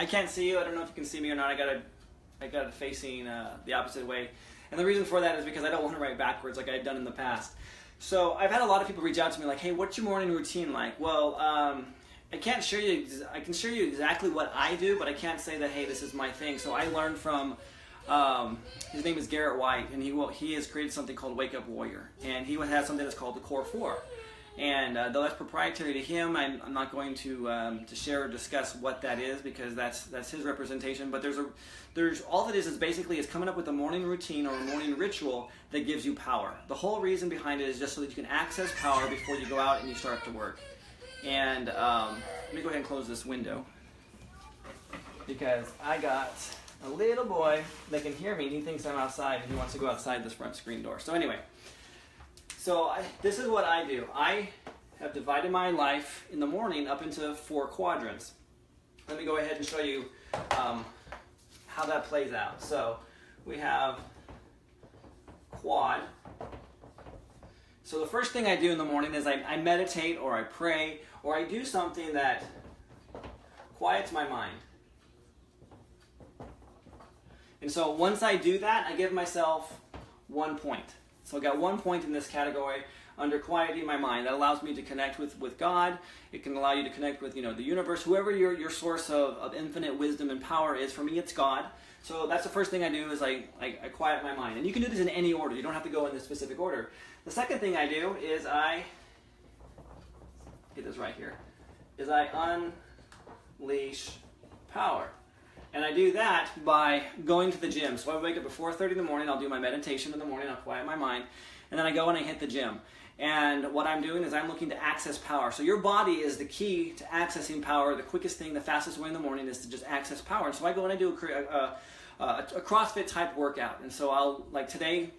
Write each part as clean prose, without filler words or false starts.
I can't see you. I don't know if you can see me or not. I got it facing the opposite way. And the reason for that is because I don't want to write backwards like I've done in the past. So I've had a lot of people reach out to me like, hey, what's your morning routine like? Well, I can show you exactly what I do, but I can't say that, hey, this is my thing. So I learned from, his name is Garrett White, and he has created something called Wake Up Warrior. And he has something that's called the Core 4. And though that's proprietary to him, I'm not going to share or discuss what that is, because that's his representation. But there's all that is basically is coming up with a morning routine or a morning ritual that gives you power. The whole reason behind it is just so that you can access power before you go out and you start to work. And let me go ahead and close this window, because I got a little boy that can hear me and he thinks I'm outside and he wants to go outside this front screen door. So anyway. This is what I do. I have divided my life in the morning up into 4 quadrants. Let me go ahead and show you how that plays out. So we have quad. So the first thing I do in the morning is I meditate, or I pray, or I do something that quiets my mind. And so once I do that, I give myself 1 point. So I got 1 point in this category under quieting my mind. That allows me to connect with God. It can allow you to connect with, the universe, whoever your source of infinite wisdom and power is. For me, it's God. So that's the first thing I do is I quiet my mind. And you can do this in any order. You don't have to go in this specific order. The second thing I do is get this right here, is I unleash power. And I do that by going to the gym. So I wake up at 4:30 in the morning, I'll do my meditation in the morning, I'll quiet my mind, and then I go and I hit the gym. And what I'm doing is I'm looking to access power. So your body is the key to accessing power. The quickest thing, the fastest way in the morning is to just access power. And so I go and I do a CrossFit type workout. And so like today,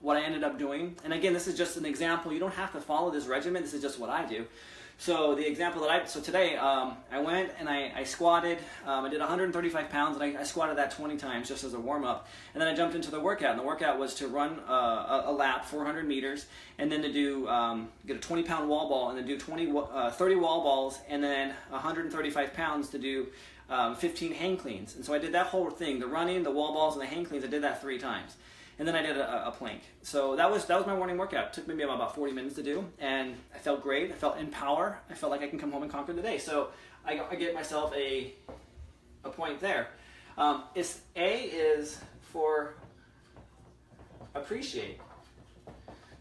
what I ended up doing, and again, this is just an example. You don't have to follow this regimen. This is just what I do. So the example so today, I went and I squatted. I did 135 pounds, and I squatted that 20 times just as a warm-up. And then I jumped into the workout, and the workout was to run a lap, 400 meters, and then to do get a 20-pound wall ball, and then do 30 wall balls, and then 135 pounds to do 15 hang cleans. And so I did that whole thing, the running, the wall balls, and the hang cleans. I did that 3 times. And then I did a plank. So that was my morning workout. It took maybe about 40 minutes to do, and I felt great. I felt in power. I felt like I can come home and conquer the day. So I get myself a point there. A is for appreciate.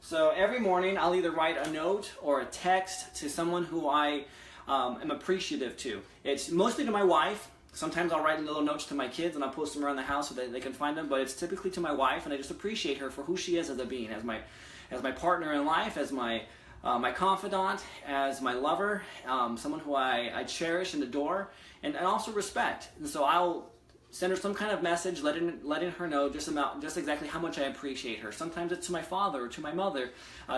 So every morning I'll either write a note or a text to someone who I am appreciative to. It's mostly to my wife. Sometimes I'll write little notes to my kids and I'll post them around the house so that they can find them, but it's typically to my wife, and I just appreciate her for who she is as a being, as my partner in life, as my confidant, as my lover, someone who I cherish and adore, and also respect. And so I'll send her some kind of message letting her know just exactly how much I appreciate her. Sometimes it's to my father or to my mother,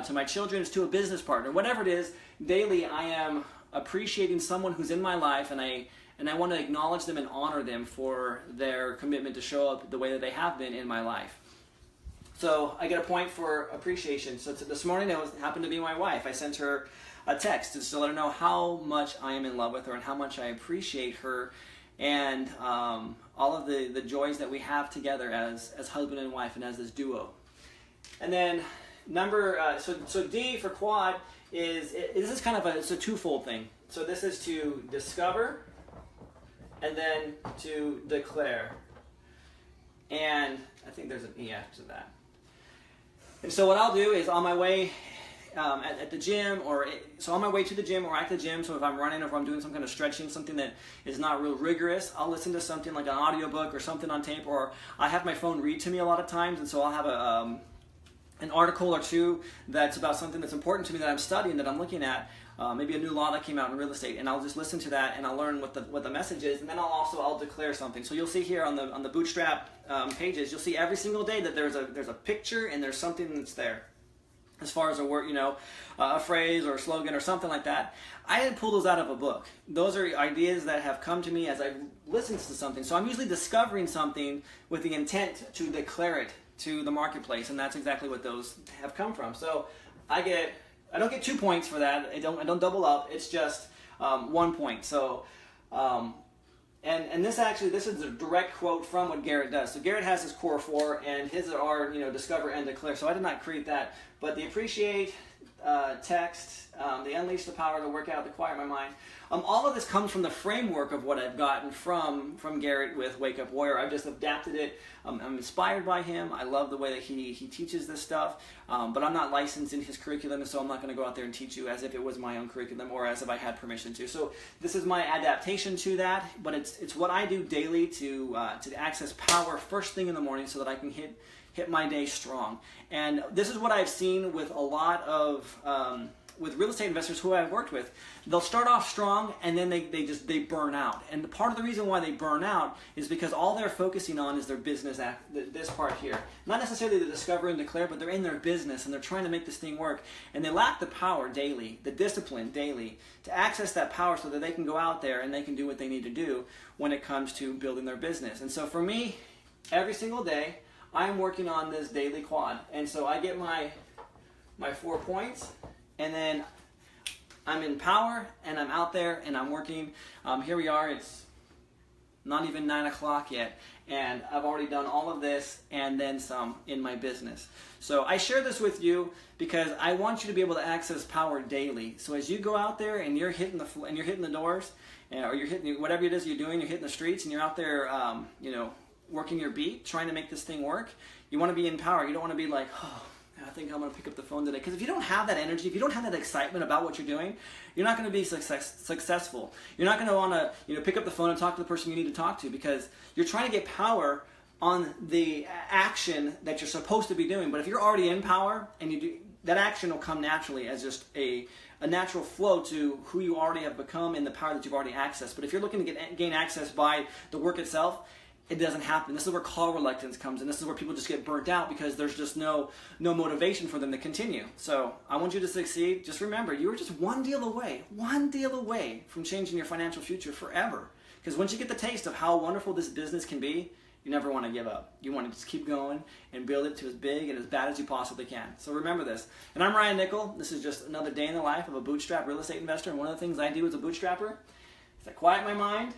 to my children, it's to a business partner. Whatever it is, daily I am appreciating someone who's in my life, and I want to acknowledge them and honor them for their commitment to show up the way that they have been in my life. So I get a point for appreciation. So this morning it happened to be my wife. I sent her a text just to let her know how much I am in love with her and how much I appreciate her, and all of the joys that we have together as husband and wife and as this duo. And then so D for quad this is kind of it's a twofold thing. So this is to discover and then to declare. And I think there's an E after that. And so what I'll do is on my way at the gym, so on my way to the gym or at the gym, so if I'm running or if I'm doing some kind of stretching, something that is not real rigorous, I'll listen to something like an audiobook or something on tape, or I have my phone read to me a lot of times, and so I'll have an article or two that's about something that's important to me that I'm studying, that I'm looking at, maybe a new law that came out in real estate, and I'll just listen to that and I'll learn what the message is, and then I'll declare something. So you'll see here on the Bootstrap pages, you'll see every single day that there's a picture and there's something that's there. As far as a word, a phrase or a slogan or something like that. I didn't pull those out of a book. Those are ideas that have come to me as I listened to something. So I'm usually discovering something with the intent to declare it to the marketplace, and that's exactly what those have come from. So I don't get 2 points for that. I don't double up. It's just 1 point. So And this is a direct quote from what Garrett does. So Garrett has his core 4, and his are, discover and declare. So I did not create that, but the appreciate, text, the unleash the power, the work out, the quiet my mind. All of this comes from the framework of what I've gotten from Garrett with Wake Up Warrior. I've just adapted it. I'm inspired by him. I love the way that he teaches this stuff, but I'm not licensed in his curriculum, so I'm not going to go out there and teach you as if it was my own curriculum or as if I had permission to. So this is my adaptation to that, but it's what I do daily to access power first thing in the morning so that I can hit my day strong. And this is what I've seen with a lot of with real estate investors who I've worked with. They'll start off strong and then they burn out. And part of the reason why they burn out is because all they're focusing on is their business, this part here. Not necessarily the discover and declare, but they're in their business and they're trying to make this thing work. And they lack the power daily, the discipline daily, to access that power so that they can go out there and they can do what they need to do when it comes to building their business. And so for me, every single day, I'm working on this daily quad. And so I get my 4 points, and then I'm in power, and I'm out there, and I'm working. Here we are. It's not even 9 o'clock yet, and I've already done all of this and then some in my business. So I share this with you because I want you to be able to access power daily. So as you go out there and you're hitting the doors, or you're hitting whatever it is you're doing, you're hitting the streets, and you're out there, working your beat, trying to make this thing work. You want to be in power. You don't want to be like, oh, I think I'm going to pick up the phone today. Because if you don't have that energy, if you don't have that excitement about what you're doing, you're not going to be successful. You're not going to want to pick up the phone and talk to the person you need to talk to, because you're trying to get power on the action that you're supposed to be doing. But if you're already in power, and you do, that action will come naturally as just a natural flow to who you already have become and the power that you've already accessed. But if you're looking to gain access by the work itself, it doesn't happen. This is where call reluctance comes in. This is where people just get burnt out because there's just no motivation for them to continue. So I want you to succeed. Just remember, you are just one deal away from changing your financial future forever. Because once you get the taste of how wonderful this business can be, you never want to give up. You want to just keep going and build it to as big and as bad as you possibly can. So remember this. And I'm Ryan Nickel. This is just another day in the life of a bootstrap real estate investor. And one of the things I do as a bootstrapper is I quiet my mind.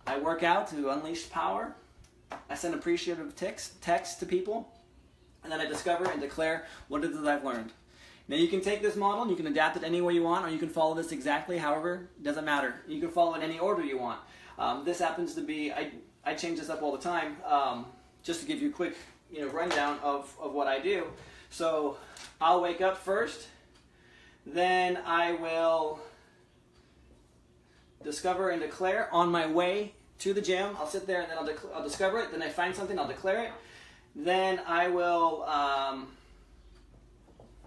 I work out to unleash power. I send appreciative texts to people. And then I discover and declare what it is that I've learned. Now you can take this model and you can adapt it any way you want, or you can follow this exactly, however, it doesn't matter. You can follow it in any order you want. This happens to be, I change this up all the time, just to give you a quick rundown of what I do. So I'll wake up first, then I will discover and declare on my way to the gym. I'll sit there and then I'll discover it. Then I find something, I'll declare it. Then I will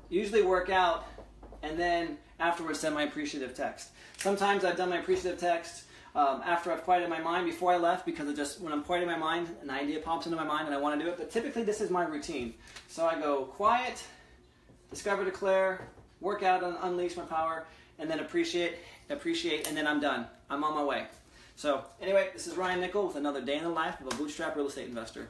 usually work out, and then afterwards send my appreciative text. Sometimes I've done my appreciative text after I've quieted my mind before I left, because it just, when I'm quieting my mind, an idea pops into my mind and I want to do it. But typically this is my routine. So I go quiet, discover, declare, work out and unleash my power, and then appreciate, and then I'm done. I'm on my way. So anyway, this is Ryan Nickel with another day in the life of a bootstrap real estate investor.